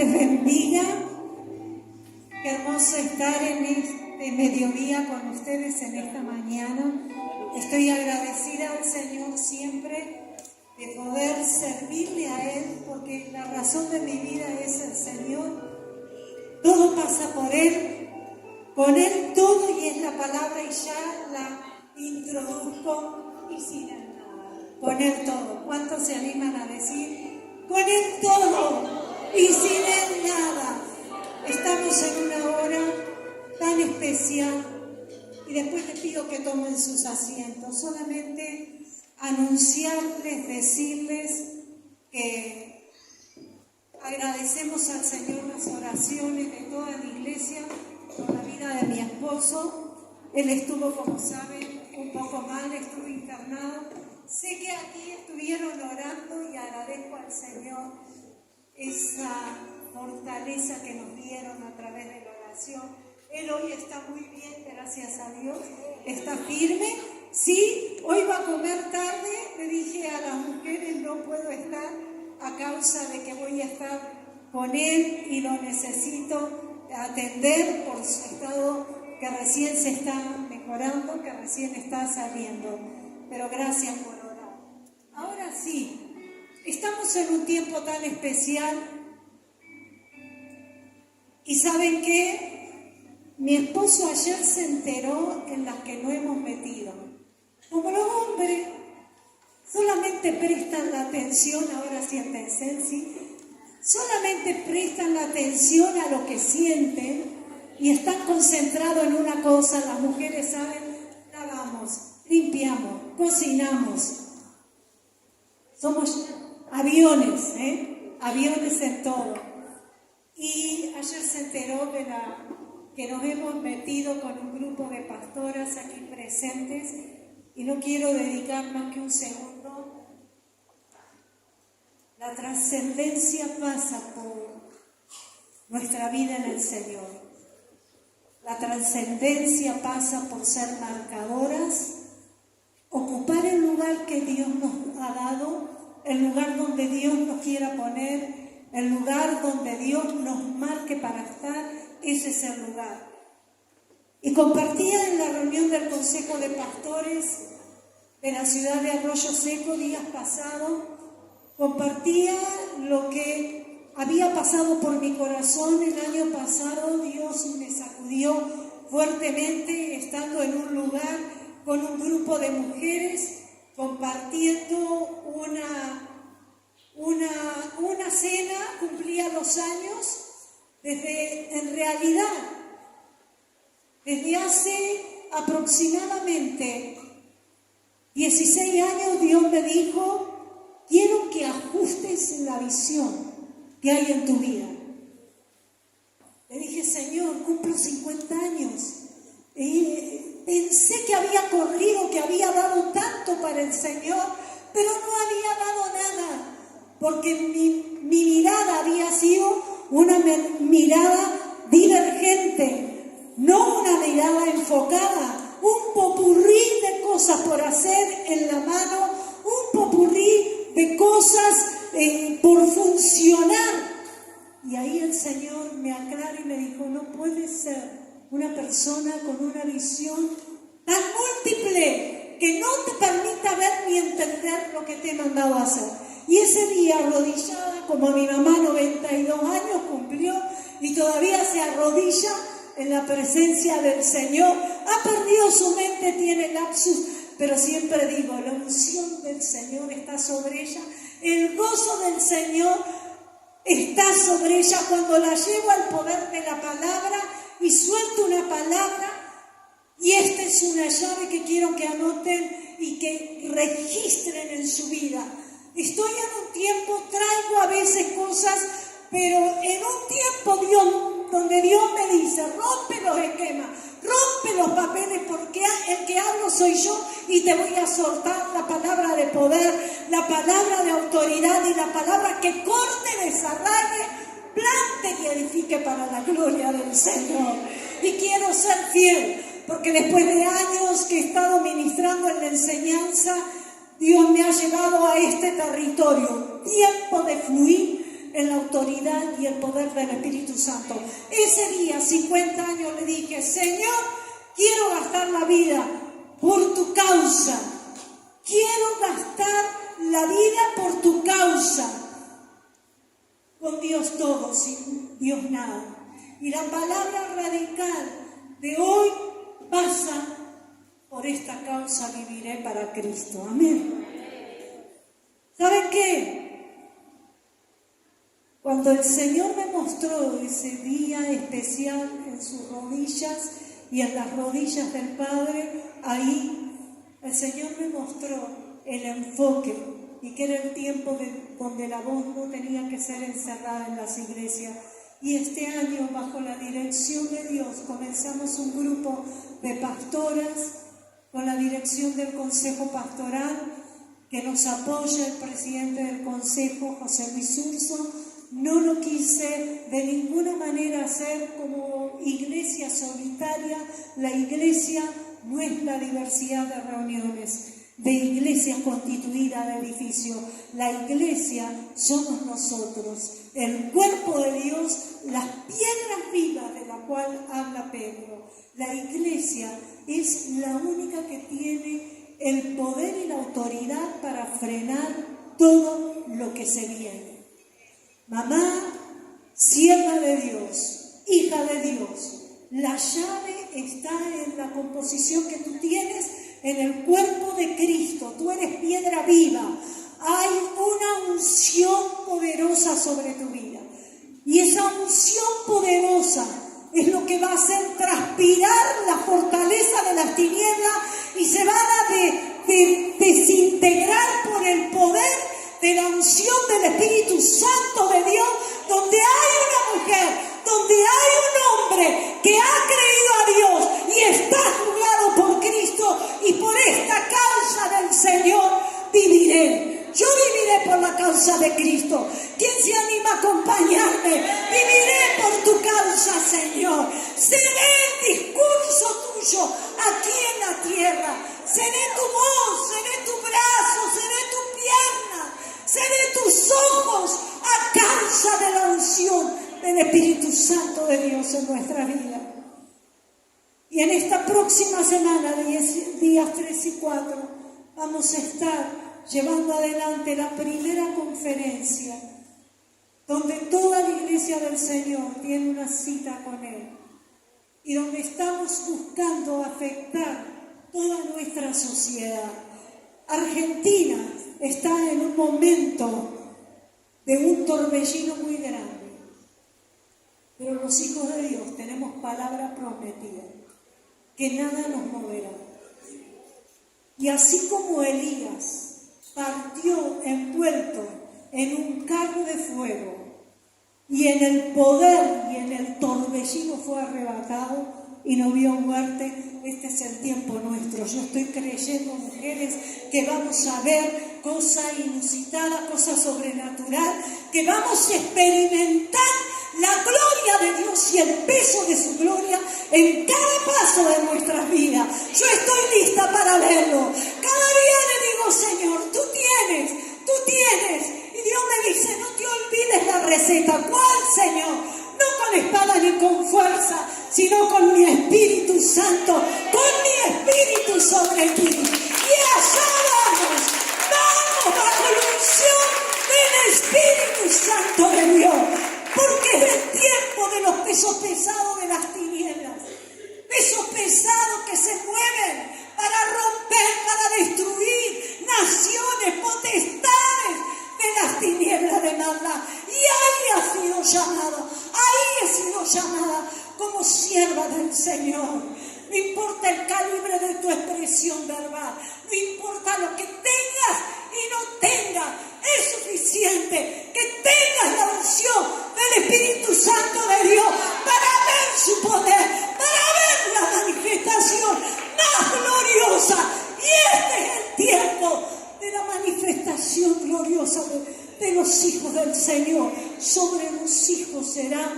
les bendiga. Qué hermoso estar en este mediodía con ustedes en esta mañana. Estoy agradecida al Señor siempre de poder servirle a Él, porque la razón de mi vida es el Señor. Todo pasa por Él, con Él todo, y es la palabra, y ya la introduzco, y sin Él nada. Con Él todo. ¿Cuántos se animan a decir? Con Él todo y sin Él nada. Estamos en una hora tan especial, y después les pido que tomen sus asientos. Solamente anunciarles, decirles que agradecemos al Señor las oraciones de toda la iglesia por la vida de mi esposo. Él estuvo, como saben, un poco mal, estuvo internado. Sé que aquí estuvieron orando y agradezco al Señor esa fortaleza que nos dieron a través de la oración. Él hoy está muy bien, gracias a Dios, está firme. Sí, hoy va a comer tarde. Le dije a las mujeres, no puedo estar a causa de que voy a estar con él y lo necesito atender por su estado, que recién se está mejorando, que recién está saliendo. Pero gracias por orar. Ahora sí, estamos en un tiempo tan especial. ¿Y saben qué? Mi esposo ayer se enteró en las que no hemos metido. Como los hombres solamente prestan la atención, ahora siéntense, ¿sí? Solamente prestan la atención a lo que sienten y están concentrados en una cosa. Las mujeres saben, lavamos, limpiamos, cocinamos. Somos aviones, aviones en todo. Y ayer se enteró que nos hemos metido con un grupo de pastoras aquí presentes, y no quiero dedicar más que un segundo. La trascendencia pasa por nuestra vida en el Señor. La trascendencia pasa por ser marcadoras, ocupar el lugar que Dios nos ha dado, el lugar donde Dios nos quiera poner, el lugar donde Dios nos marque para estar. Ese es el lugar. Y compartía en la reunión del Consejo de Pastores de la ciudad de Arroyo Seco días pasados, compartía lo que había pasado por mi corazón el año pasado. Dios me sacudió fuertemente estando en un lugar con un grupo de mujeres compartiendo una cena. Cumplía 2 años en realidad, desde hace aproximadamente 16 años Dios me dijo: quiero que ajustes la visión que hay en tu vida. Le dije: Señor, cumplo 50 años. Pensé que había corrido, que había dado tanto para el Señor, pero no había dado nada, porque mi mirada había sido una mirada divergente, no una mirada enfocada, un popurrí de cosas por hacer en la mano, un popurrí de cosas por funcionar. Y ahí el Señor me aclara y me dijo: no puede ser una persona con una visión tan múltiple que no te permita ver ni entender lo que te he mandado a hacer. Y ese día, arrodillada, como mi mamá, 92 años cumplió y todavía se arrodilla en la presencia del Señor, ha perdido su mente, tiene lapsus, pero siempre digo, la unción del Señor está sobre ella, el gozo del Señor está sobre ella cuando la llevo al poder de la palabra y suelto una palabra. Y esta es una llave que quiero que anoten y que registren en su vida. Estoy en un tiempo, traigo a veces cosas, pero en un tiempo donde Dios me dice: rompe los esquemas, rompe los papeles, porque el que hablo soy yo, y te voy a soltar la palabra de poder, la palabra de autoridad y la palabra que corte, desarraigue, plante y edifique para la gloria del Señor. Y quiero ser fiel, porque después de años que he estado ministrando en la enseñanza, Dios me ha llevado a este territorio. Tiempo de fluir, en la autoridad y el poder del Espíritu Santo. Ese día, 50 años, le dije: Señor, quiero gastar la vida por tu causa. Quiero gastar la vida por tu causa. Con Dios todo, sin Dios nada. Y la palabra radical de hoy pasa: por esta causa viviré para Cristo. Amén. ¿Saben qué? Cuando el Señor me mostró ese día especial en sus rodillas y en las rodillas del Padre, ahí el Señor me mostró el enfoque, y que era el tiempo donde la voz no tenía que ser encerrada en las iglesias. Y este año, bajo la dirección de Dios, comenzamos un grupo de pastoras con la dirección del Consejo Pastoral, que nos apoya el presidente del Consejo, José Luis Urso. No lo quise de ninguna manera hacer como iglesia solitaria. La iglesia no es la diversidad de reuniones, de iglesias constituidas de edificios. La iglesia somos nosotros, el cuerpo de Dios, las piedras vivas de la cual habla Pedro. La iglesia es la única que tiene el poder y la autoridad para frenar todo lo que se viene. Mamá, sierva de Dios, hija de Dios, la llave está en la composición que tú tienes en el cuerpo de Cristo. Tú eres piedra viva. Hay una unción poderosa sobre tu vida. Y esa unción poderosa es lo que va a hacer transpirar la fortaleza de las tinieblas, y se van a desintegrar por el poder de la unción del Espíritu Santo de Dios, donde hay una mujer, donde hay un hombre que ha creído a Dios y está juzgado por Cristo, y por esta causa del Señor viviré. Yo viviré por la causa de Cristo. ¿Quién se anima a acompañarme? Viviré por tu causa, Señor. Seré el discurso tuyo aquí en la tierra. Seré tu voz, seré tu brazo, seré tu pierna, seré tus ojos a causa de la unción del Espíritu Santo de Dios en nuestra vida. Y en esta próxima semana, días 3 y 4, vamos a estar llevando adelante la primera conferencia donde toda la iglesia del Señor tiene una cita con Él, y donde estamos buscando afectar toda nuestra sociedad. Argentina está en un momento de un torbellino muy grande, pero los hijos de Dios tenemos palabra prometida, que nada nos moverá. Y así como Elías partió envuelto en un carro de fuego, y en el poder y en el torbellino fue arrebatado y no vio muerte, este es el tiempo nuestro. Yo estoy creyendo, mujeres, que vamos a ver cosas inusitadas, cosas sobrenaturales, que vamos a experimentar la gloria de Dios y el peso de su gloria en cada paso de nuestras vidas. Yo estoy lista para verlo. Cada día le digo: Señor, tú tienes. Y Dios me dice: no te olvides la receta. ¿Cuál, Señor? No con espada ni con fuerza, sino con mi Espíritu Santo, con mi Espíritu sobre ti. Y allá vamos bajo la unción del Espíritu Santo de Dios. Porque es el tiempo de los pesos pesados de las tinieblas. Pesos pesados que se mueven para romper, para destruir naciones, potestades de las tinieblas de maldad. Y ahí ha sido llamada, ahí he sido llamada como sierva del Señor. No importa el calibre de tu expresión verbal, no importa lo que tengas y no tengas, es suficiente que tengas la unción del Espíritu Santo de Dios para ver su poder, para ver la manifestación más gloriosa. Y este es el tiempo de la manifestación gloriosa de los hijos del Señor. Sobre los hijos será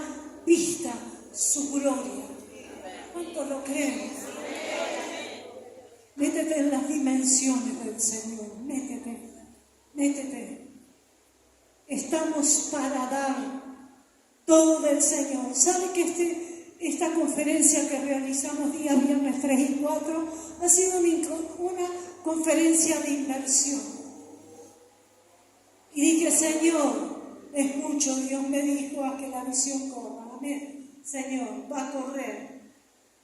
vista su gloria. ¿Cuántos lo creen? Métete en las dimensiones del Señor. Métete. estamos para dar todo del Señor. ¿Sabe que esta conferencia que realizamos día viernes 3 y 4 ha sido una conferencia de inversión? Y dije, Señor, es mucho. Dios me dijo a que la visión corra. Amén. Señor, va a correr.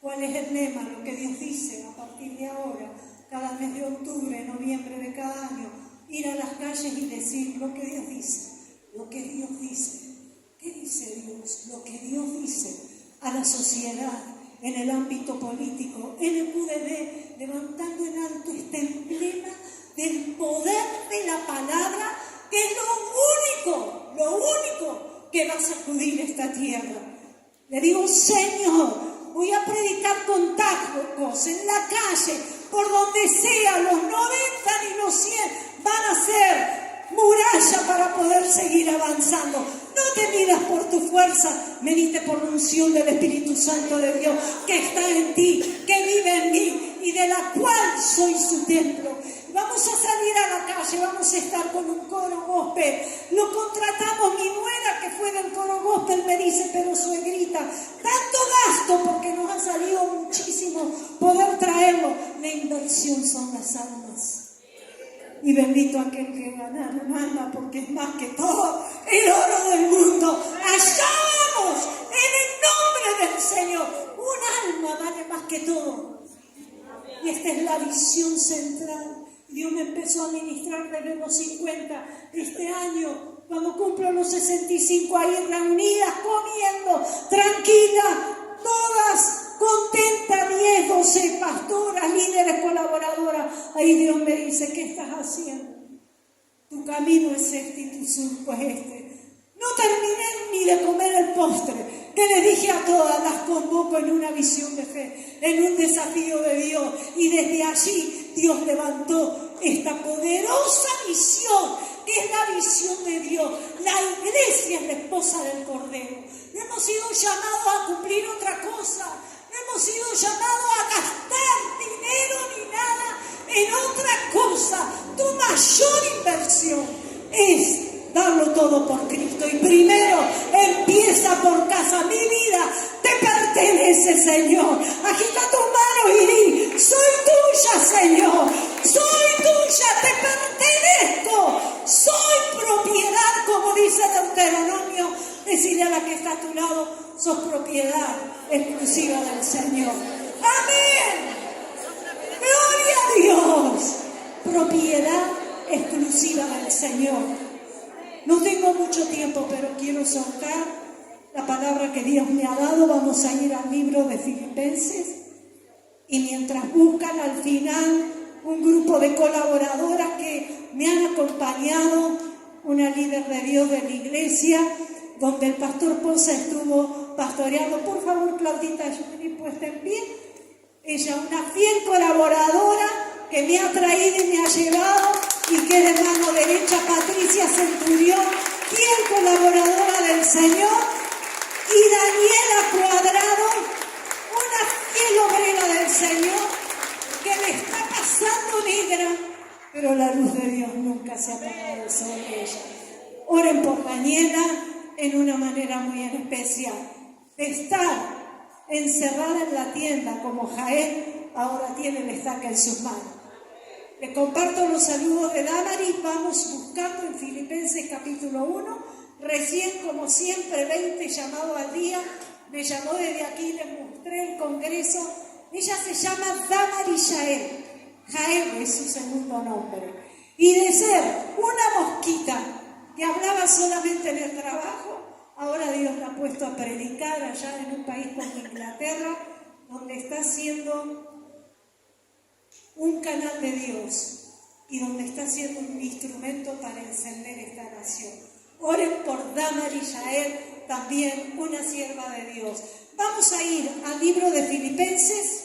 ¿Cuál es el lema? Lo que Dios dice a partir de ahora, cada mes de octubre, noviembre de cada año, ir a las calles y decir lo que Dios dice, lo que Dios dice. ¿Qué dice Dios? Lo que Dios dice a la sociedad, en el ámbito político, en el QDB, levantando en alto este emblema del poder de la palabra, que es lo único que va a sacudir esta tierra. Le digo, Señor, voy a predicar con tacos en la calle, por donde sea, los 90 ni los 100 van a ser muralla para poder seguir avanzando. No te midas por tu fuerza, venite por la unción del Espíritu Santo de Dios que está en ti, que vive en mí y de la cual soy su templo. Vamos a salir a la calle, vamos a estar con un coro gospel. Lo contratamos, mi nuera que fue del coro gospel me dice, pero suegrita, tanto gasto porque nos ha salido muchísimo poder traerlo. La inversión son las almas. Y bendito aquel que gana un alma, porque es más que todo el oro del mundo. Allá vamos, en el nombre del Señor. Un alma vale más que todo. Y esta es la visión central. Dios me empezó a ministrar desde los 50 este año, cuando cumplo los 65, ahí reunidas, comiendo, tranquilas, todas contentas, 10, 12 pastoras, líderes, colaboradoras. Ahí Dios me dice, ¿qué estás haciendo? Tu camino es este y tu surco es este. No terminé ni de comer el postre, que les dije a todas, las convoco en una visión de fe, en un desafío de Dios. Y desde allí Dios levantó esta poderosa visión, que es la visión de Dios. La iglesia es la esposa del Cordero. No hemos sido llamados a cumplir otra cosa. No hemos sido llamados a gastar dinero ni nada en otra cosa. Tu mayor inversión es darlo todo por Cristo. Y primero empieza por casa. Mi vida te pertenece, Señor. Agita tus manos y di, soy tuya, Señor. Soy tuya, te pertenezco. Soy propiedad, como dice Deuteronomio. Decirle a la que está a tu lado, sos propiedad exclusiva del Señor. Amén. Gloria a Dios. Propiedad exclusiva del Señor. No tengo mucho tiempo, pero quiero soltar la palabra que Dios me ha dado. Vamos a ir al libro de Filipenses. Y mientras buscan, al final, un grupo de colaboradoras que me han acompañado, una líder de Dios de la iglesia, donde el pastor Ponce estuvo pastoreando. Por favor, Claudita, ayúdenme puesta en pie. Ella, una fiel colaboradora que me ha traído y me ha llevado, y que de mano derecha Patricia Centurión, fiel colaboradora del Señor, y Daniela Cuadrado, una fiel obrera del Señor, que le está pasando negra, pero la luz de Dios nunca se ha apagado sobre ella. Oren por Daniela en una manera muy especial. Estar encerrada en la tienda como Jael, ahora tiene el estaca en sus manos. Le comparto los saludos de Damaris. Vamos buscando en Filipenses capítulo 1. Recién, como siempre, 20 llamados al día. Me llamó desde aquí, les mostré el congreso. Ella se llama Damaris Jael. Jael es su segundo nombre. Y de ser una mosquita que hablaba solamente en el trabajo, ahora Dios la ha puesto a predicar allá en un país como Inglaterra, donde está siendo un canal de Dios y donde está siendo un instrumento para encender esta nación. Oren por Damaris Jael, también una sierva de Dios. Vamos a ir al libro de Filipenses.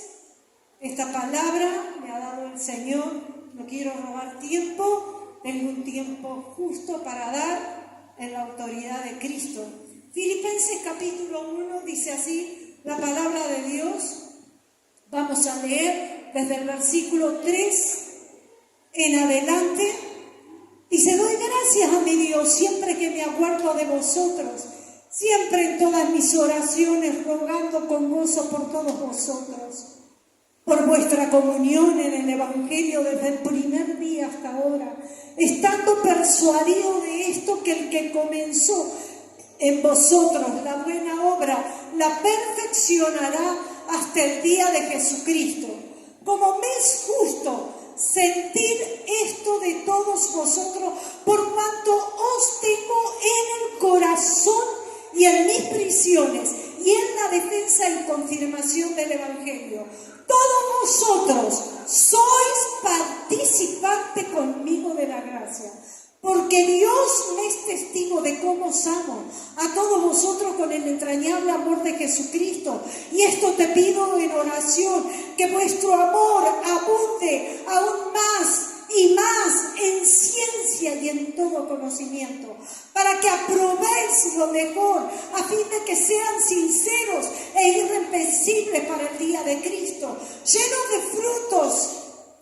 Esta palabra me ha dado el Señor. No quiero robar tiempo, tengo un tiempo justo para dar en la autoridad de Cristo. Filipenses capítulo 1 dice así la palabra de Dios. Vamos a leer desde el versículo 3 en adelante. Dice, doy gracias a mi Dios siempre que me acuerdo de vosotros, siempre en todas mis oraciones, rogando con gozo por todos vosotros, por vuestra comunión en el Evangelio desde el primer día hasta ahora, estando persuadido de esto, que el que comenzó en vosotros la buena obra, la perfeccionará hasta el día de Jesucristo. Como me es justo sentir esto de todos vosotros, por cuanto os tengo en el corazón y en mis prisiones y en la defensa y confirmación del Evangelio. Todos vosotros sois participantes conmigo de la gracia, porque Dios me es testigo de cómo os amo a todos vosotros con el entrañable amor de Jesucristo. Y esto te pido en oración, que vuestro amor abunde aún más y más en ciencia y en todo conocimiento, para que aprobéis lo mejor, a fin de que sean sinceros e irreprensibles para el día de Cristo, llenos de frutos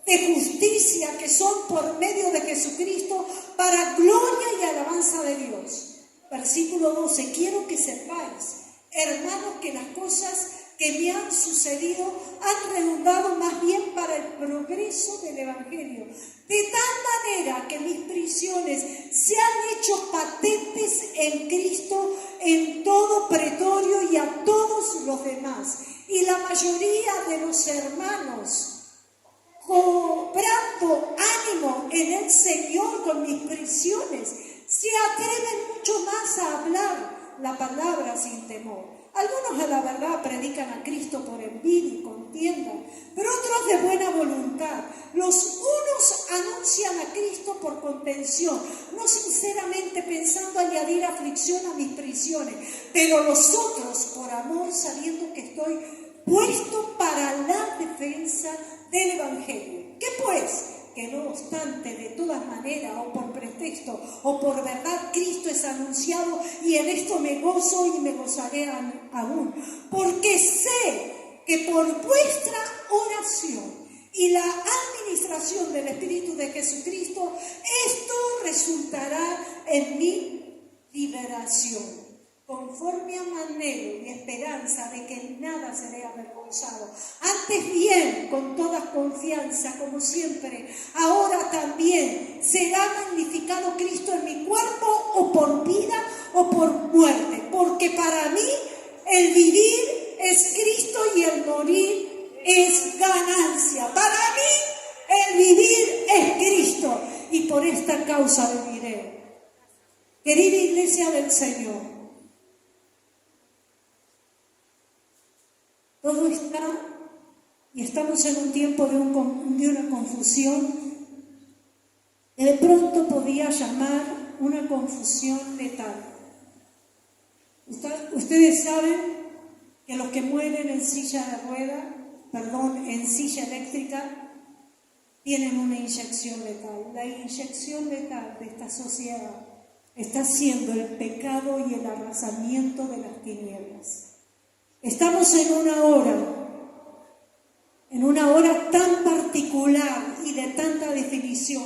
de justicia que son por medio de Jesucristo, para gloria y alabanza de Dios. Versículo 12. Quiero que sepáis, hermanos, que las cosas que me han sucedido han redundado más bien para el progreso del Evangelio, de tal manera que mis prisiones se han hecho patentes en Cristo en todo pretorio y a todos los demás. Y la mayoría de los hermanos, cobrando ánimo en el Señor con mis prisiones, se atreven mucho más a hablar la palabra sin temor. Algunos a la verdad predican a Cristo por envidia y contienda, pero otros de buena voluntad. Los unos anuncian a Cristo por contención, no sinceramente pensando añadir aflicción a mis prisiones, pero los otros por amor, sabiendo que estoy puesto para la defensa del Evangelio. ¿Qué pues? Que no obstante, de todas maneras, o por pretexto, o por verdad, Cristo es anunciado, y en esto me gozo y me gozaré aún, porque sé que por vuestra oración y la administración del Espíritu de Jesucristo, esto resultará en mi liberación, conforme a anhelo y esperanza de que en nada seré avergonzado. Antes bien, con toda confianza, como siempre, ahora también será magnificado Cristo en mi cuerpo, o por vida o por muerte, porque para mí el vivir es Cristo y el morir es ganancia. Para mí el vivir es Cristo, y por esta causa viviré. Querida Iglesia del Señor, todo está, y estamos en un tiempo de una confusión que de pronto podía llamar una confusión letal. Ustedes saben que los que mueren en silla de rueda, en silla eléctrica, tienen una inyección letal. La inyección letal de esta sociedad está siendo el pecado y el arrasamiento de las tinieblas. Estamos en una hora tan particular y de tanta definición.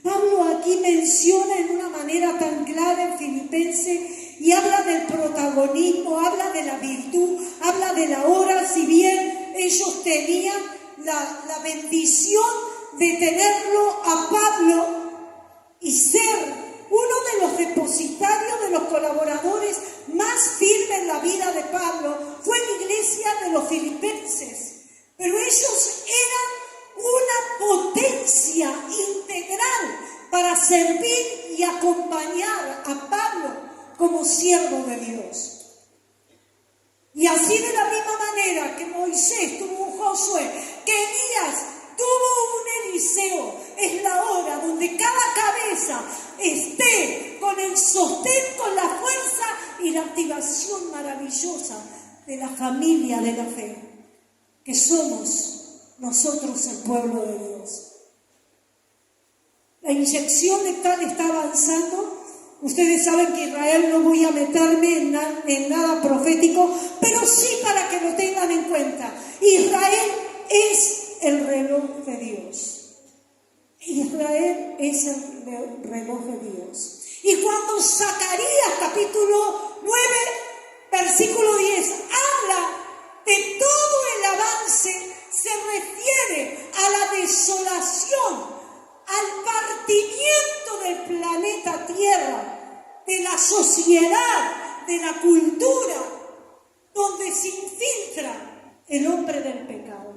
Pablo aquí menciona en una manera tan clara en Filipenses y habla del protagonismo, habla de la virtud, habla de la hora. Si bien ellos tenían la bendición de tenerlo a Pablo y ser uno de los depositarios, de los colaboradores más firmes en la vida de Pablo, fue la iglesia de los filipenses. Pero ellos eran una potencia integral para servir y acompañar a Pablo como siervo de Dios. Y así, de la misma manera que Moisés tuvo un Josué, que Elías tuvo un Eliseo, es la hora donde cada cabeza esté con el sostén, con la fuerza y la activación maravillosa de la familia de la fe, que somos nosotros, el pueblo de Dios. La inyección letal está avanzando. Ustedes saben que Israel, no voy a meterme en nada profético, pero sí para que lo tengan en cuenta. Israel es el reloj de Dios. Israel Israel es el reloj de Dios. Y cuando Zacarías capítulo 9, versículo 10, habla de todo el avance, se refiere a la desolación, al partimiento del planeta Tierra, de la sociedad, de la cultura, donde se infiltra el hombre del pecado.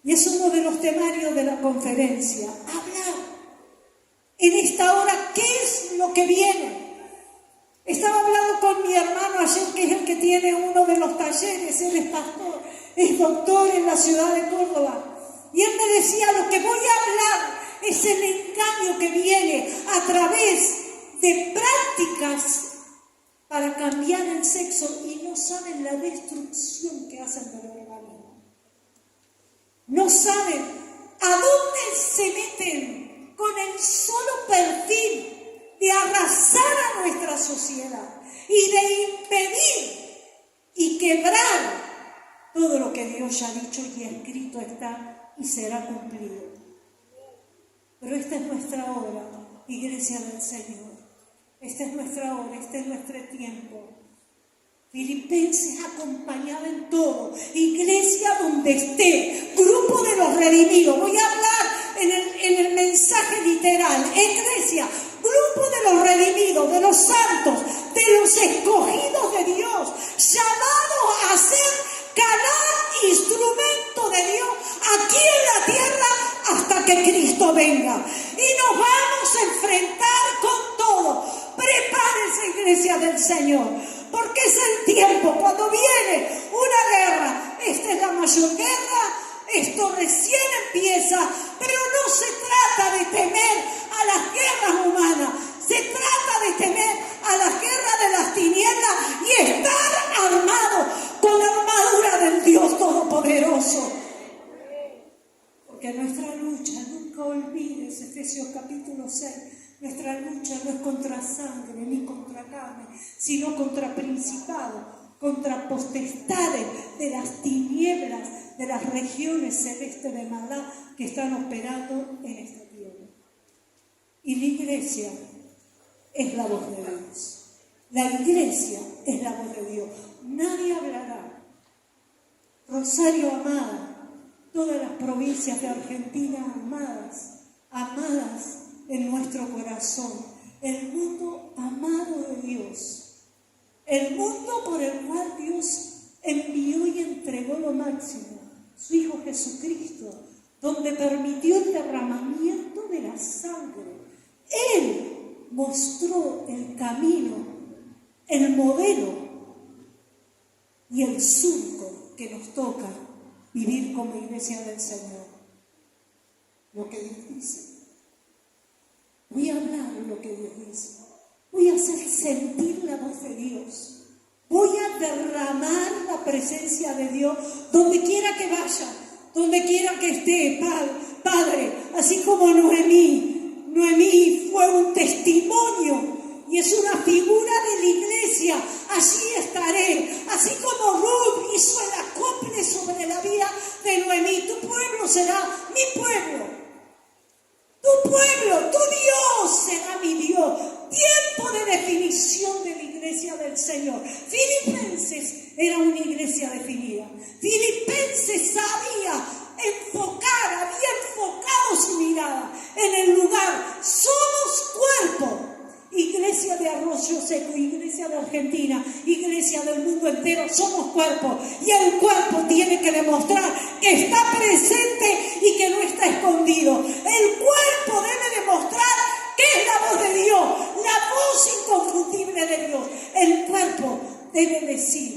Y es uno de los temarios de la conferencia, hablar en esta hora qué es lo que viene. Estaba hablando con mi hermano ayer, que es el que tiene uno de los talleres, él es pastor, es doctor en la ciudad de Córdoba, y él me decía, lo que voy a hablar es el engaño que viene a través de prácticas para cambiar el sexo, y no saben la destrucción que hacen del organismo. No saben a dónde se meten con el solo perfil de arrasar a nuestra sociedad y de impedir y quebrar todo lo que Dios ya ha dicho y escrito está y será cumplido. Pero esta es nuestra hora, Iglesia del Señor. Esta es nuestra hora, este es nuestro tiempo. Filipenses acompañada en todo, iglesia donde esté, grupo de los redimidos. Voy a hablar en el mensaje literal, iglesia, grupo de los redimidos, de los santos, de los escogidos de Dios, llamados a ser canal, instrumento de Dios aquí en la tierra hasta que Cristo venga. Y nos vamos a enfrentar con todo. Prepárense, iglesia del Señor, porque es el tiempo cuando viene una guerra. Esta es la mayor guerra, esto recién empieza, pero no se trata de temer a las guerras humanas, se trata de temer a las guerras de las tinieblas y estar armado con la armadura del Dios Todopoderoso. Porque nuestra lucha, nunca olvides Efesios capítulo 6, nuestra lucha no es contra sangre ni contra carne, sino contra principados, contra potestades de las tinieblas, de las regiones celestes de maldad que están operando en esta tierra. Y la iglesia es la voz de Dios. La iglesia es la voz de Dios. Nadie hablará. Rosario amada, todas las provincias de Argentina amadas, amadas en nuestro corazón, el mundo amado de Dios, el mundo por el cual Dios envió y entregó lo máximo, su Hijo Jesucristo, donde permitió el derramamiento de la sangre. Él mostró el camino, el modelo y el surco que nos toca vivir como iglesia del Señor. Lo que Dios dice. Voy a hablar lo que Dios dice. Voy a hacer sentir la voz de Dios. Voy a derramar la presencia de Dios donde quiera que vaya, donde quiera que esté, Padre, así como Noemí. Noemí fue un testimonio y es una figura de la iglesia. Allí estaré, así como Ruth hizo el acople sobre la vida de Noemí. Tu pueblo será mi pueblo. Tu pueblo, tu Dios será mi Dios. Tiempo de definición de la iglesia del Señor. Filipenses era una iglesia definida. Filipenses había enfocado su mirada en el lugar. Somos cuerpo. Iglesia de Arroyo Seco, iglesia de Argentina, iglesia del mundo entero, somos cuerpo. Y el cuerpo tiene que demostrar que está presente y que no está escondido. El cuerpo debe demostrar que es la voz de Dios, la voz inconfundible de Dios. El cuerpo debe decir,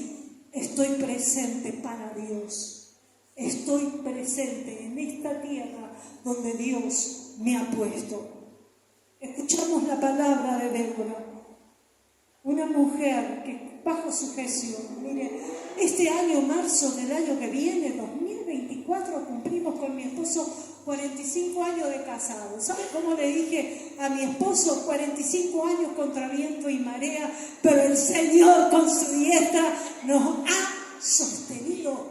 estoy presente para Dios. Estoy presente en esta tierra donde Dios me ha puesto. Escuchamos la palabra de Débora, una mujer que bajo sujeción, mire, este año, marzo del año que viene, 2024, cumplimos con mi esposo 45 años de casado. ¿Sabe cómo le dije a mi esposo? 45 años contra viento y marea, pero el Señor con su diestra nos ha sostenido.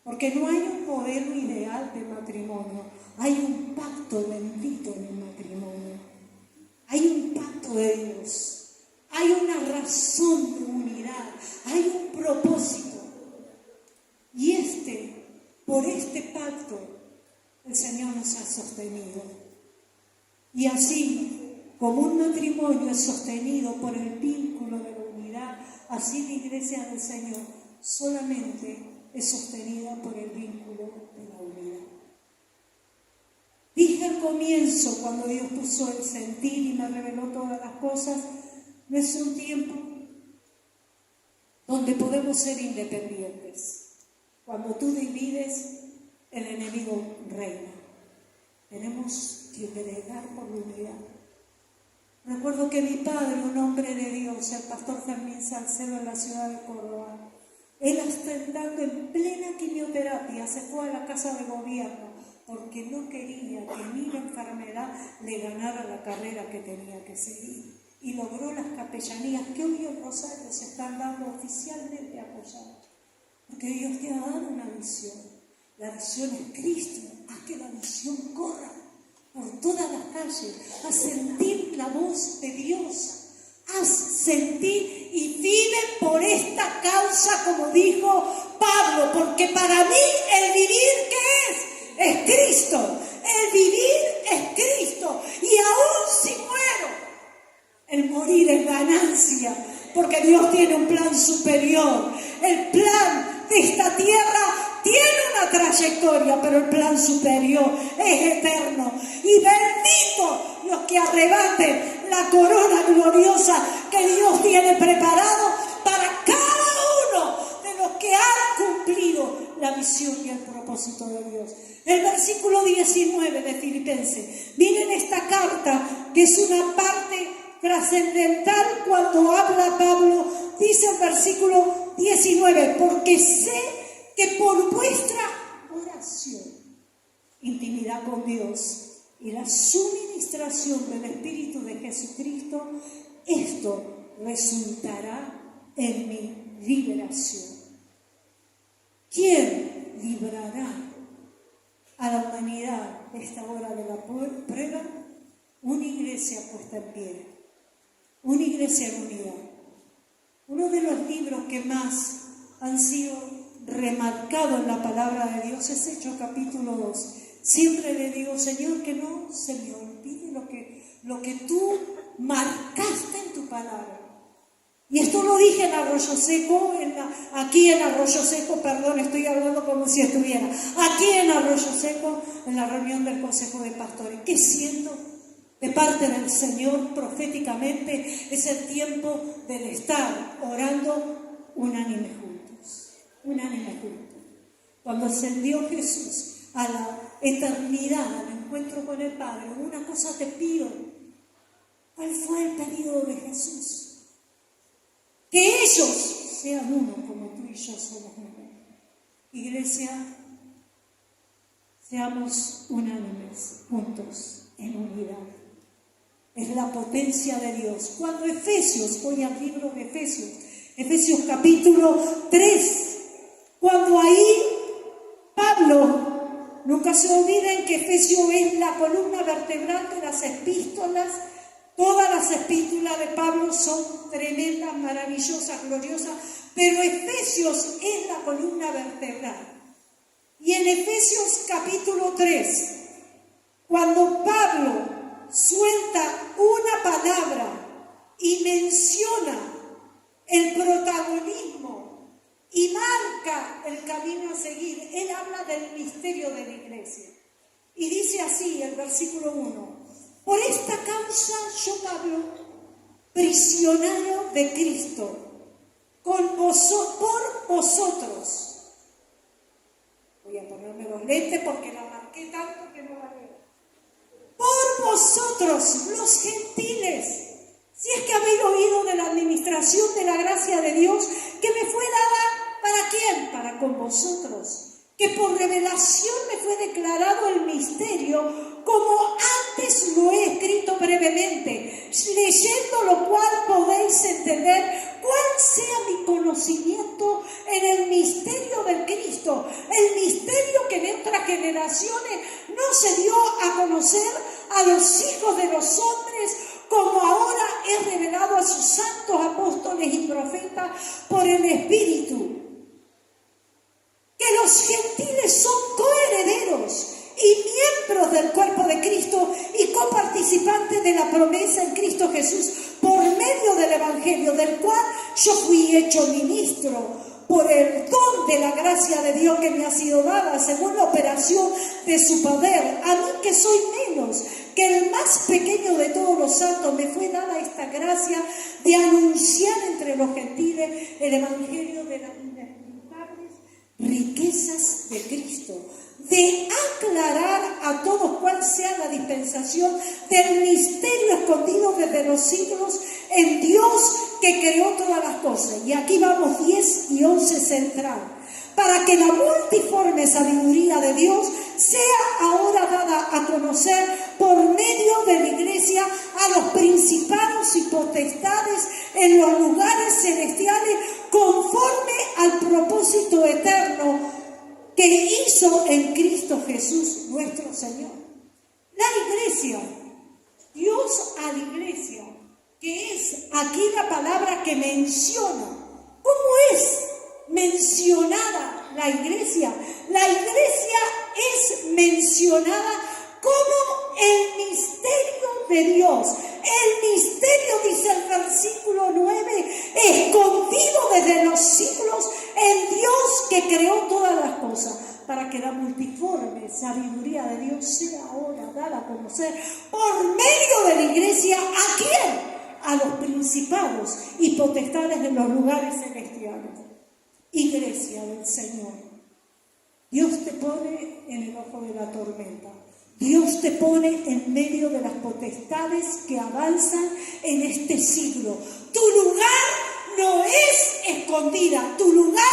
Porque no hay un modelo ideal de matrimonio, hay un pacto bendito en el matrimonio. Hay un pacto de Dios, hay una razón de unidad, hay un propósito. Y por este pacto, el Señor nos ha sostenido. Y así, como un matrimonio es sostenido por el vínculo de la unidad, así la iglesia del Señor solamente es sostenida por el vínculo de la unidad. Dije al comienzo, cuando Dios puso el sentir y me reveló todas las cosas, no es un tiempo donde podemos ser independientes. Cuando tú divides, el enemigo reina. Tenemos que pelear por la unidad. Recuerdo que mi padre, un hombre de Dios, el pastor Fermín Salcedo en la ciudad de Córdoba, él estando en plena quimioterapia, se fue a la casa de gobierno porque no quería que ni la enfermedad le ganara la carrera que tenía que seguir. Y logró las capellanías que hoy en Rosario se están dando oficialmente apoyadas. Porque Dios te ha dado una visión. La visión es Cristo. Haz que la visión corra por todas las calles. Haz sentir la voz de Dios. Haz sentir y vive por esta causa, como dijo Pablo. Porque para mí el vivir, ¿qué es? Es Cristo. El vivir es Cristo. Y aún si muero, el morir es ganancia. Porque Dios tiene un plan superior. El plan de esta tierra tiene una trayectoria, pero el plan superior es eterno. Y bendito los que arrebaten la corona gloriosa que Dios tiene preparado para cada uno de los que han cumplido la visión y el propósito de Dios. El versículo 19 de Filipenses. Miren esta carta, que es una parte trascendental cuando habla Pablo. Dice el versículo 19, porque sé que por vuestra oración, intimidad con Dios y la suministración del Espíritu de Jesucristo, esto resultará en mi liberación. ¿Quién librará a la humanidad de esta hora de la prueba? Una iglesia puesta en pie, una iglesia en unidad. Uno de los libros que más han sido remarcados en la palabra de Dios es Hechos capítulo 2. Siempre le digo, Señor, que no se me olvide lo que tú marcaste en tu palabra. Y esto lo dije en Arroyo Seco, aquí en Arroyo Seco, perdón, estoy hablando como si estuviera aquí en Arroyo Seco, en la reunión del Consejo de Pastores. ¿Qué siento? De parte del Señor, proféticamente, es el tiempo del estar orando unánime juntos. Cuando ascendió Jesús a la eternidad, al encuentro con el Padre, una cosa te pido. ¿Cuál fue el pedido de Jesús? Que ellos sean uno como tú y yo somos uno. Iglesia, seamos unánimes, juntos, en unidad. Es la potencia de Dios. Cuando Efesios, voy al libro de Efesios capítulo 3, cuando ahí Pablo, nunca se olviden que Efesios es la columna vertebral de las epístolas. Todas las epístolas de Pablo son tremendas, maravillosas, gloriosas, pero Efesios es la columna vertebral. Y en Efesios capítulo 3, cuando Pablo suelta una palabra y menciona el protagonismo y marca el camino a seguir, él habla del misterio de la iglesia. Y dice así el versículo 1. Por esta causa yo, Pablo, prisionero de Cristo, por vosotros. Voy a ponerme los lentes porque la marqué tanto que no la veo. Por vosotros, los gentiles, si es que habéis oído de la administración de la gracia de Dios que me fue dada, ¿para quién? Para con vosotros. Que por revelación me fue declarado el misterio, como antes lo he escrito brevemente, leyendo lo cual podéis entender cuál sea mi conocimiento en el misterio del Cristo, el misterio que en otras generaciones no se dio a conocer a los hijos de los hombres, como ahora es revelado a sus santos apóstoles y profetas por el Espíritu. Que los gentiles son coherederos y miembros del cuerpo de Cristo y coparticipantes de la promesa en Cristo Jesús por medio del Evangelio, del cual yo fui hecho ministro por el don de la gracia de Dios que me ha sido dada según la operación de su poder. A mí, que soy menos que el más pequeño de todos los santos, me fue dada esta gracia de anunciar entre los gentiles el Evangelio de las inescrutables riquezas de Cristo, de aclarar a todos cuál sea la dispensación del misterio escondido desde los siglos en Dios que creó todas las cosas. Y aquí vamos 10 y 11 central. Para que la multiforme sabiduría de Dios sea ahora dada a conocer por medio de la Iglesia a los principados y potestades en los lugares celestiales, conforme al propósito eterno que hizo en Cristo Jesús nuestro Señor. La Iglesia, Dios a la Iglesia, que es aquí la palabra que menciona. ¿Cómo es mencionada la Iglesia? La Iglesia es mencionada como el misterio de Dios. El misterio, dice el versículo 9, escondido desde los siglos en Dios que creó todas las cosas, para que la multiforme sabiduría de Dios sea ahora dada a conocer por medio de la Iglesia. ¿A quién? A los principados y potestades de los lugares celestiales. Iglesia del Señor, Dios te pone en el ojo de la tormenta. Dios te pone en medio de las potestades que avanzan en este siglo. Tu lugar no es escondida, tu lugar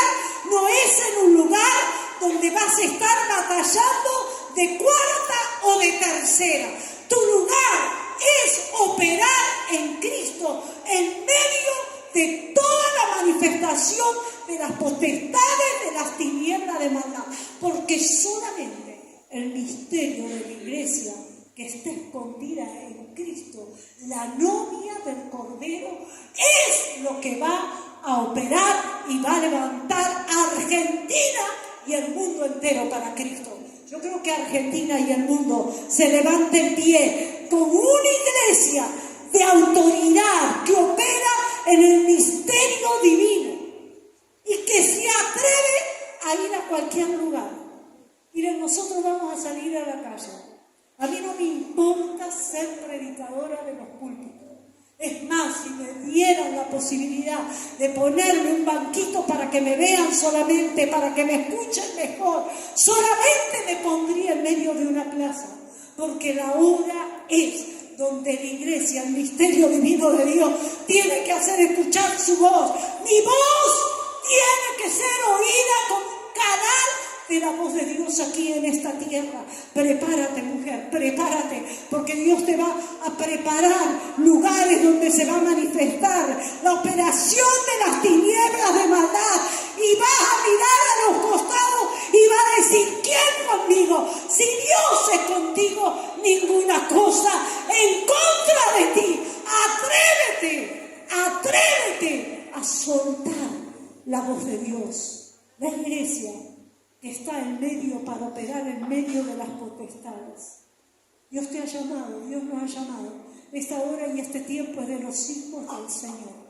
no es en un lugar donde vas a estar batallando de cuarta o de tercera. Tu lugar es operar en Cristo en medio de toda la manifestación de las potestades de las tinieblas de maldad, porque solamente el misterio de la Iglesia que está escondida en Cristo, la novia del Cordero, es lo que va a operar y va a levantar a Argentina y el mundo entero para Cristo. Yo creo que Argentina y el mundo se levanten en pie con una iglesia de autoridad que opera en el misterio divino y que se atreve a ir a cualquier lugar. Miren, nosotros vamos a salir a la calle. A mí no me importa ser predicadora de los púlpitos. Es más, si me dieran la posibilidad de ponerme un banquito para que me vean solamente, para que me escuchen mejor, solamente me pondría en medio de una plaza, porque la hora es donde la Iglesia, el misterio divino de Dios, tiene que hacer escuchar su voz. Mi voz tiene que ser oída con canal de la voz de Dios aquí en esta tierra. Prepárate, mujer, prepárate, porque Dios te va a preparar lugares donde se va a manifestar la operación de las tinieblas de maldad, y vas a mirar a los costados y vas a decir: ¿quién conmigo? Si Dios es contigo, ninguna cosa en contra de ti. Atrévete a soltar la voz de Dios. La Iglesia que está en medio para operar en medio de las potestades. Dios te ha llamado, Dios nos ha llamado. Esta hora y este tiempo es de los hijos del Señor.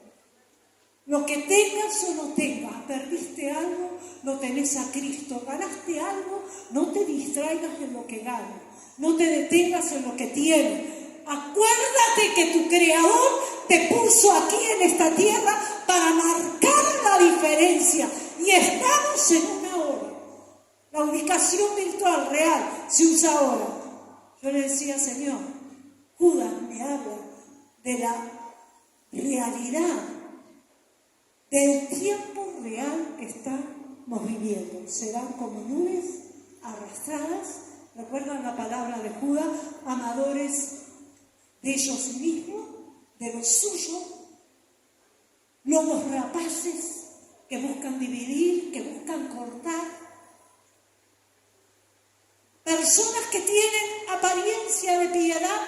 Lo que tengas o no tengas, perdiste algo, lo tenés a Cristo. Ganaste algo, no te distraigas en lo que ganas, no te detengas en lo que tienes. Acuérdate que tu Creador te puso aquí en esta tierra para marcar la diferencia, y estamos en una hora. La ubicación virtual real se usa ahora. Yo le decía: Señor, Judas me habla de la realidad del tiempo real que estamos viviendo. Serán como nubes arrastradas. ¿Recuerdan la palabra de Judas? Amadores de ellos mismos, de lo suyo, lobos rapaces que buscan dividir, que buscan cortar. Personas que tienen apariencia de piedad,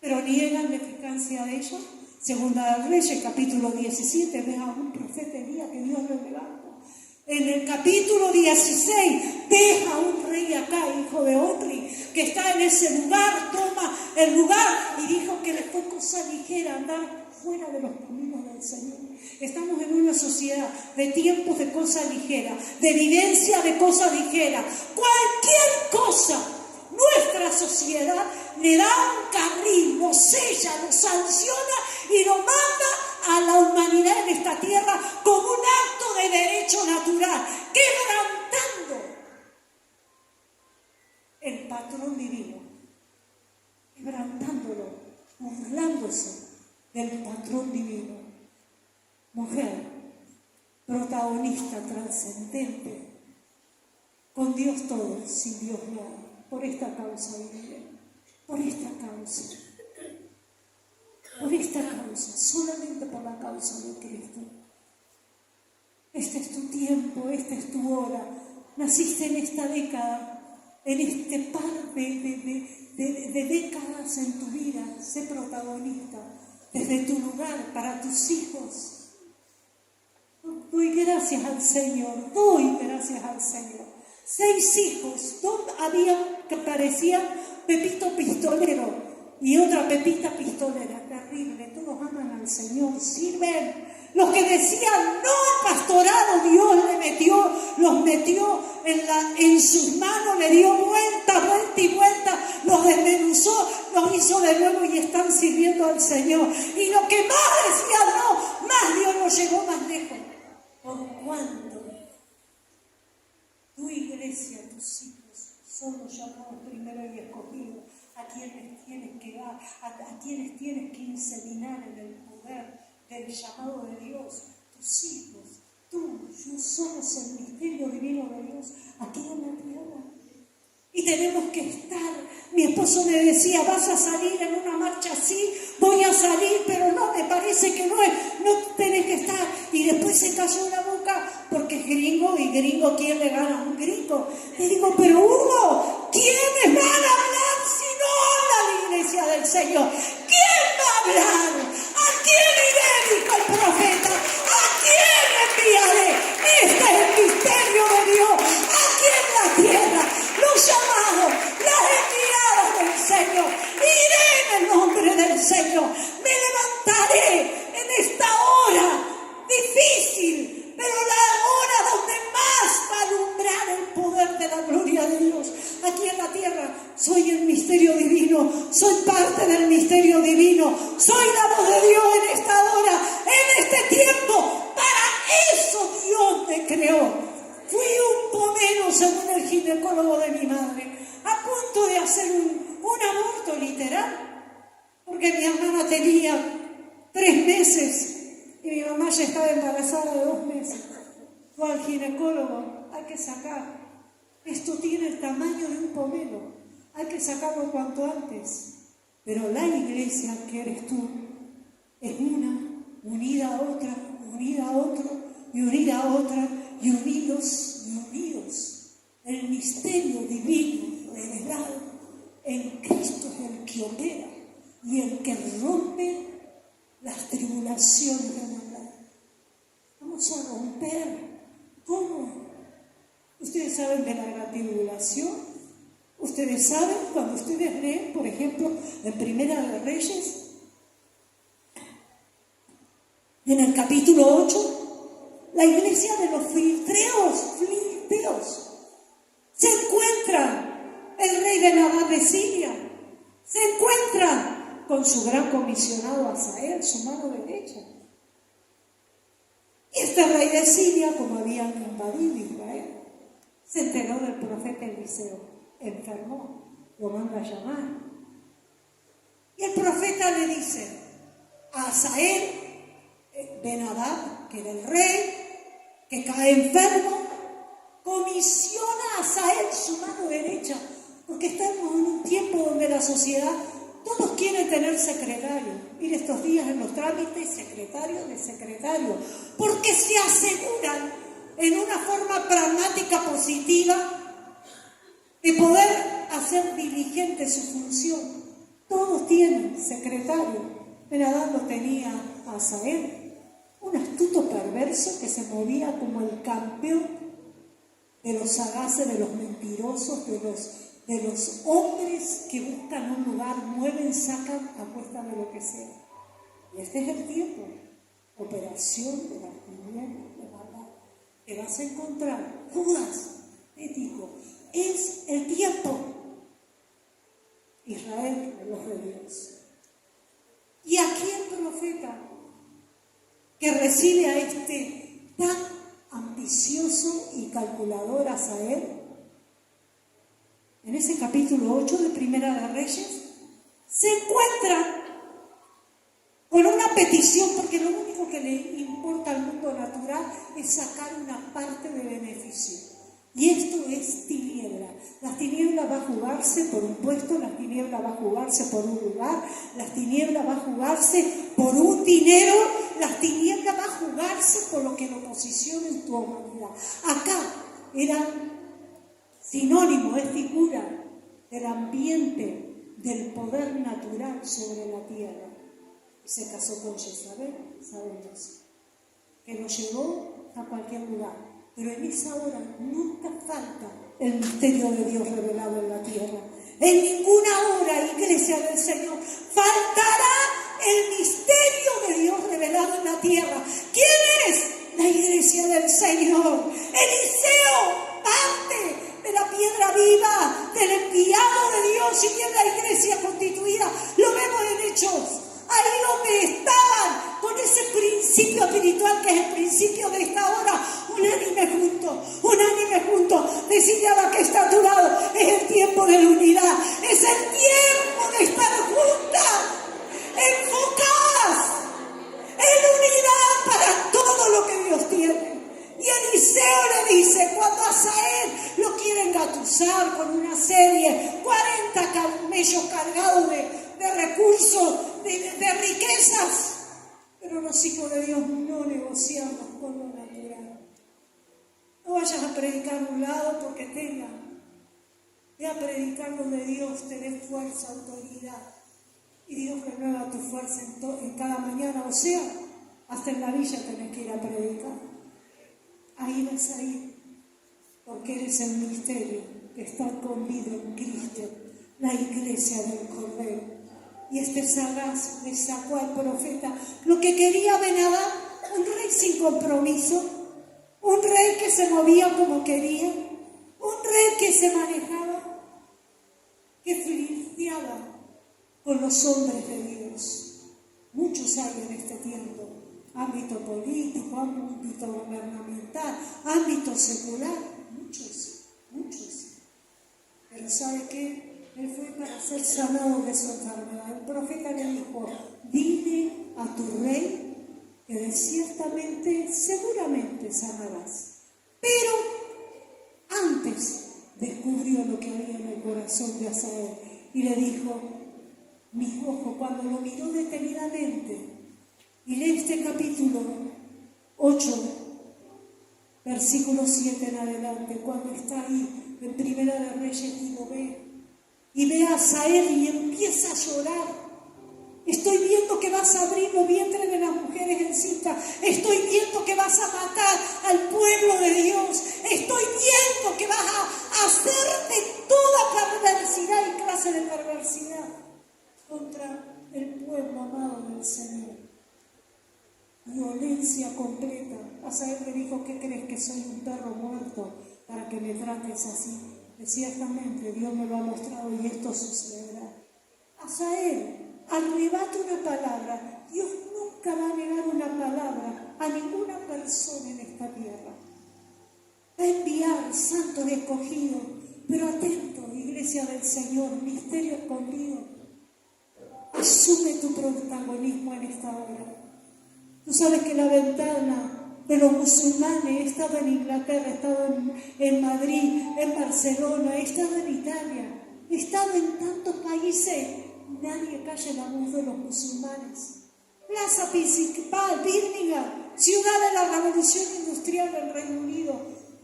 pero niegan la eficacia de ella. Segunda de Reyes, capítulo 17, ve a un profeta Elías que Dios lo levanta. En el capítulo 16, ve a un rey acá, hijo de Otri, que está en ese lugar, toma el lugar y dijo que le fue cosa ligera andar fuera de los caminos del Señor. Estamos en una sociedad de tiempos de cosa ligera, de vivencia de cosa ligera. Cualquier cosa, nuestra sociedad le da un carril, lo sella, lo sanciona y lo manda a la humanidad en esta tierra como un acto de derecho natural, quebrantando el patrón divino, quebrantándolo, burlándose del patrón divino. Mujer, protagonista trascendente, con Dios todo, sin Dios nada. Por esta causa vive, por esta causa, solamente por la causa de Cristo. Este es tu tiempo, esta es tu hora. Naciste en esta década, en este par de décadas en tu vida. Sé protagonista desde tu lugar para tus hijos. Doy gracias al Señor, doy gracias al Señor. 6 hijos, 2 habían que parecían Pepito Pistolero y otra Pepita Pistolera, terrible. Todos aman al Señor, sirven. Los que decían no al pastorado, Dios los metió en sus manos, le dio vuelta y vuelta, los desmenuzó, los hizo de nuevo y están sirviendo al Señor. Y los que más decían no, más Dios los llevó más lejos. ¿Por cuánto? Tu iglesia, tus hijos, son los llamados primero y escogidos, a quienes tienes que inseminar en el poder del llamado de Dios. Tus hijos, tú, yo somos el misterio divino de Dios aquí en la tierra. Y tenemos que estar. Mi esposo me decía, vas a salir en una marcha así, voy a salir, pero no, me parece que no tenés que estar. Y después se cayó la boca porque es gringo, y gringo, ¿quién le gana a un gringo? Le digo, pero Hugo, ¿quiénes van a hablar si no habla la iglesia del Señor? ¿Quién va a hablar? ¿A quién iré? Dijo el profeta. ¿A quién enviaré? Este es el misterio de Dios. Aquí en la tierra, los llamados, las enviadas del Señor. Iré en el nombre del Señor. Me levantaré en esta hora difícil, pero la hora donde más va a alumbrar el poder de la gloria de Dios. Aquí en la tierra soy el misterio divino, soy parte del misterio divino, soy la voz de Dios en esta hora, en este tiempo. Para eso Dios me creó. Fui un pomelo, según el ginecólogo de mi madre, a punto de hacer un aborto literal, porque mi hermana tenía 3 meses y mi mamá ya estaba embarazada de 2 meses. Fue al ginecólogo, hay que sacar. Esto tiene el tamaño de un pomelo, hay que sacarlo cuanto antes. Pero la iglesia que eres tú es una, unida a otra, unida a otro, y unida a otra, y unidos. El misterio divino revelado en Cristo es el que opera y el que rompe las tribulaciones de la maldad. Vamos a romper. ¿Cómo? Ustedes saben de la gran tribulación. Ustedes saben cuando ustedes leen, por ejemplo, en Primera de Reyes, en el capítulo 8, la iglesia de los filisteos, se encuentra el rey Benadad de Siria, se encuentra con su gran comisionado Asael, su mano derecha. Y este rey de Siria, como habían invadido Israel, se enteró del profeta Eliseo, enfermó, lo manda a llamar. Y el profeta le dice a Asael, Benadad, que era el rey, que cae enfermo, comisiona a Asael su mano derecha, porque estamos en un tiempo donde la sociedad, todos quieren tener secretario. ir estos días en los trámites secretario de secretario, porque se aseguran en una forma pragmática positiva de poder hacer diligente su función. Todos tienen secretario. Benadad lo tenía a Asael, un astuto perverso que se movía como el campeón de los sagaces, de los mentirosos, de los hombres que buscan un lugar, mueven, sacan a costa de lo que sea. Y este es el tiempo, operación de la tiniebla, de maldad, que vas a encontrar. Judas, ético, es el tiempo. Israel, el ojo de Dios. Y aquí el profeta que recibe a este tan ambicioso y calculador Asael, en ese capítulo 8 de Primera de Reyes, se encuentra con una petición, porque lo único que le importa al mundo natural es sacar una parte de beneficio. Y esto es tiniebla. Las tinieblas va a jugarse por un puesto, las tinieblas va a jugarse por un lugar, las tinieblas va a jugarse por un dinero, las tinieblas va a jugarse por lo que lo posiciona en tu humanidad. Acá era sinónimo, es figura del ambiente, del poder natural sobre la tierra. Y se casó con Jezabel, sabemos, que lo llevó a cualquier lugar. Pero en esa hora nunca falta el misterio de Dios revelado en la tierra. En ninguna hora, iglesia del Señor, faltará el misterio de Dios revelado en la tierra. ¿Quién es? La iglesia del Señor. Eliseo parte de la piedra viva, del enviado de Dios, y bien la iglesia constituida. Lo vemos en Hechos. Ahí donde estaban, con ese principio espiritual que es el principio de esta hora, unánime junto, decirle a la que está a tu lado, es el tiempo de la unidad, es el tiempo de estar juntas, enfocadas en unidad para todo lo que Dios tiene. Y Eliseo le dice, cuando a Asael lo quieren engatusar con una serie, 40 camellos cargados de recursos, de riquezas, pero los hijos de Dios no negociamos con lo natural. No vayas a predicar a un lado porque ve a predicar donde Dios te dé fuerza, autoridad, y Dios renueva tu fuerza en cada mañana. O sea, hasta en la villa tenés que ir a predicar. Ahí vas a ir, porque eres el misterio que está escondido en Cristo, la iglesia del Cordero. Y este sagaz le sacó al profeta lo que quería Benadad, un rey sin compromiso, un rey que se movía como quería, un rey que se manejaba, que flirteaba con los hombres de Dios. Muchos hay en este tiempo, ámbito político, ámbito gubernamental, ámbito secular, muchos. Pero ¿sabe qué? Él fue para ser sanado de su enfermedad. El profeta le dijo, dile a tu rey que de ciertamente, seguramente sanarás. Pero antes descubrió lo que había en el corazón de Asael y le dijo, mis ojos, cuando lo miró detenidamente, y lee este capítulo 8, versículo 7 en adelante, cuando está ahí en Primera de Reyes y lo ve. Y ve a Asael y empieza a llorar. Estoy viendo que vas a abrir los vientres de las mujeres encintas. Estoy viendo que vas a matar al pueblo de Dios. Estoy viendo que vas a hacer de toda perversidad y clase de perversidad contra el pueblo amado del Señor. Violencia completa. Asael le dijo, ¿qué crees, que soy un perro muerto para que me trates así? Ciertamente Dios me lo ha mostrado y esto sucederá. Asael arrebata una palabra. Dios nunca va a negar una palabra a ninguna persona en esta tierra. Va a enviar santos escogidos, pero atento, iglesia del Señor, misterio escondido. Asume tu protagonismo en esta hora. Tú sabes que la ventana de los musulmanes, he estado en Inglaterra, he estado en Madrid, en Barcelona, he estado en Italia, he estado en tantos países nadie calle la voz de los musulmanes. Plaza principal, Birmingham, ciudad de la revolución industrial del Reino Unido.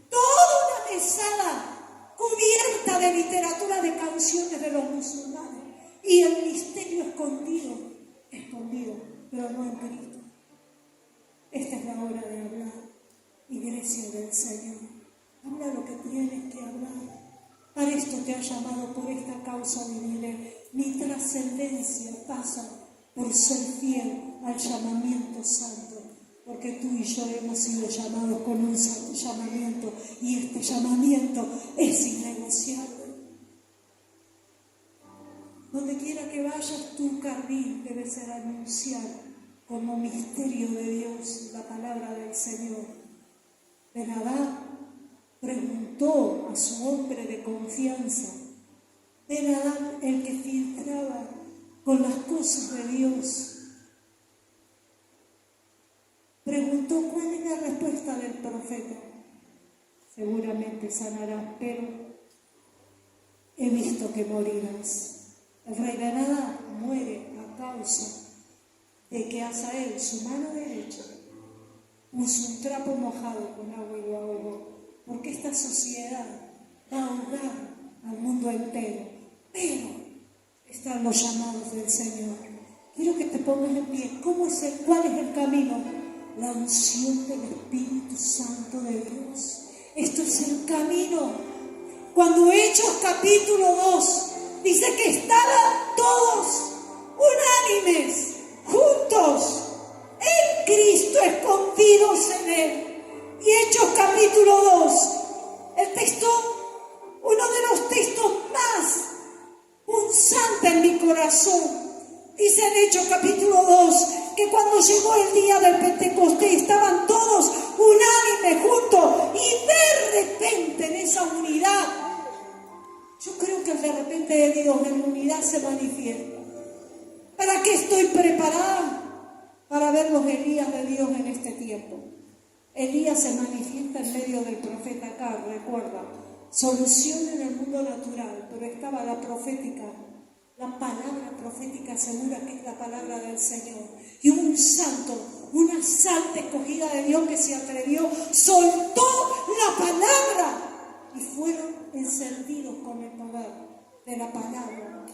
Toda una mesada cubierta de literatura de canciones de los musulmanes. Y el misterio escondido, pero no en Cristo. Esta es la hora de hablar, iglesia del Señor. Habla lo que tienes que hablar. Para esto te ha llamado, por esta causa viviré. Mi trascendencia pasa por ser fiel al llamamiento santo, porque tú y yo hemos sido llamados con un santo llamamiento, y este llamamiento es innegociable. Donde quiera que vayas, tu carril debe ser anunciar como misterio de Dios la palabra del Señor. Ben-Hadad preguntó a su hombre de confianza, Ben-Hadad, el que filtraba con las cosas de Dios, preguntó cuál es la respuesta del profeta. Seguramente sanarás, pero he visto que morirás. El rey Ben-Hadad muere a causa de que Hazael, su mano derecha, puso un trapo mojado con agua y lo ahogó. Porque esta sociedad va a ahogar al mundo entero. Pero están los llamados del Señor. Quiero que te pongas en pie. ¿Cuál es el camino? La unción del Espíritu Santo de Dios. Esto es el camino. Cuando Hechos capítulo 2 dice que estaban todos unánimes, juntos, en Cristo, escondidos en Él. Y Hechos capítulo 2, el texto, uno de los textos más punzantes en mi corazón, dice en Hechos capítulo 2, que cuando llegó el día del Pentecostés estaban todos unánimes, juntos, y de repente en esa unidad, yo creo que el de repente de Dios en unidad se manifiesta. ¿Para qué estoy preparada? Para ver los Elías de Dios en este tiempo. Elías se manifiesta en medio del profeta acá, recuerda, solución en el mundo natural, pero estaba la profética, la palabra profética segura que es la palabra del Señor. Y un santo, una santa escogida de Dios que se atrevió, soltó la palabra y fueron encendidos con el poder de la palabra.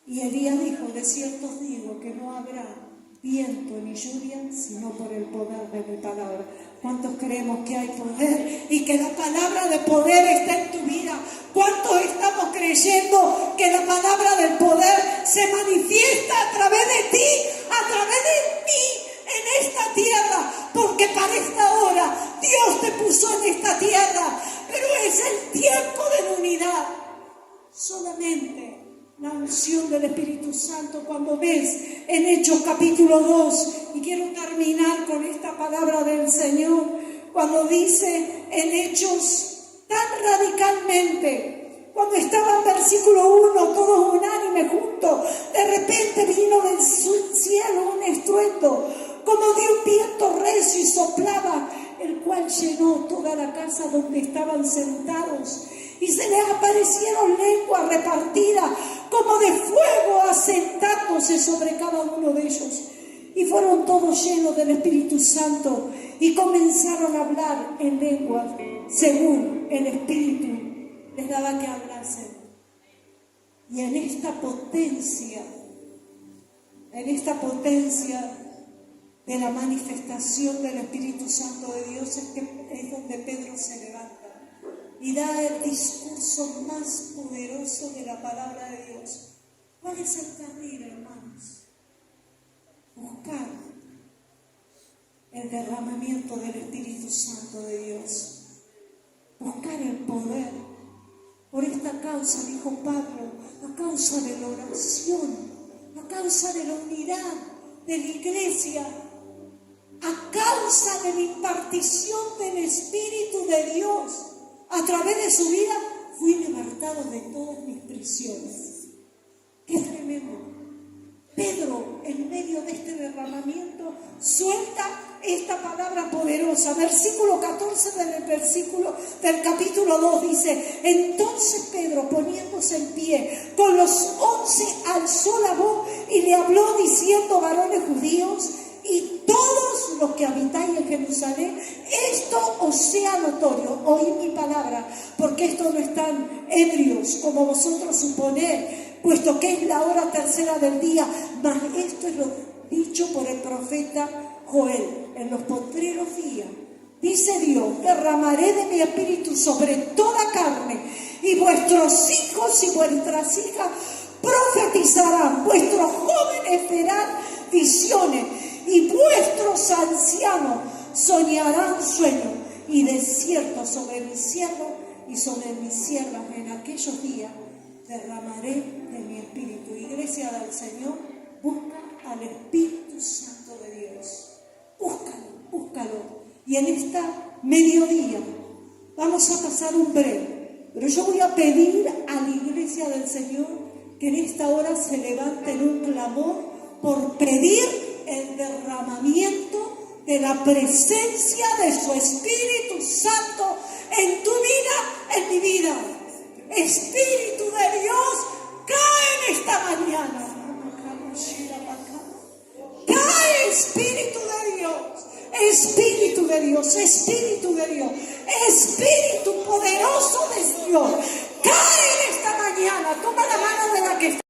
Y Elías dijo, de cierto os digo que no habrá viento ni lluvia, sino por el poder de mi palabra. ¿Cuántos creemos que hay poder y que la palabra de poder está en tu vida? ¿Cuántos estamos creyendo que la palabra del poder se manifiesta a través de ti, a través de mí, en esta tierra? Porque para esta hora Dios te puso en esta tierra, pero es el tiempo de la unidad. Solamente la unción del Espíritu Santo, cuando ves en Hechos capítulo 2, y quiero terminar con esta palabra del Señor, cuando dice en Hechos tan radicalmente, cuando estaba en versículo 1, todos unánimes juntos, de repente vino del cielo un estruendo, como de un viento recio y soplaba, el cual llenó toda la casa donde estaban sentados. Y se les aparecieron lenguas repartidas como de fuego asentándose sobre cada uno de ellos. Y fueron todos llenos del Espíritu Santo y comenzaron a hablar en lenguas según el Espíritu les daba que hablasen. Y en esta potencia de la manifestación del Espíritu Santo de Dios es donde Pedro se levanta y da el discurso más poderoso de la palabra de Dios. ¿Cuál es el camino, hermanos? Buscar el derramamiento del Espíritu Santo de Dios. Buscar el poder. Por esta causa, dijo Pablo, a causa de la oración, a causa de la unidad de la iglesia, a causa de la impartición del Espíritu de Dios, a través de su vida, fui libertado de todas mis prisiones. ¡Qué tremendo! Pedro, en medio de este derramamiento, suelta esta palabra poderosa. Versículo 14 del capítulo 2 dice: entonces Pedro, poniéndose en pie con los 11, alzó la voz y le habló diciendo: varones judíos y todos los que habitáis en Jerusalén, esto os sea notorio, oíd mi palabra, porque esto no están ebrios como vosotros suponéis, puesto que es la hora tercera del día, mas esto es lo dicho por el profeta Joel. En los postreros días, dice Dios, derramaré de mi espíritu sobre toda carne, y vuestros hijos y vuestras hijas profetizarán, vuestros jóvenes verán visiones, y vuestros ancianos soñarán sueños. Y de cierto sobre mis siervos y sobre mis siervas en aquellos días derramaré de mi espíritu. Iglesia del Señor, busca al Espíritu Santo de Dios. Búscalo, búscalo. Y en esta mediodía vamos a pasar un breve, pero yo voy a pedir a la Iglesia del Señor que en esta hora se levante en un clamor por pedir el derramamiento de la presencia de su Espíritu Santo en tu vida, en mi vida. Espíritu de Dios, cae en esta mañana. Cae, Espíritu de Dios, Espíritu de Dios, Espíritu de Dios, Espíritu poderoso de Dios, cae en esta mañana. Toma la mano de la que está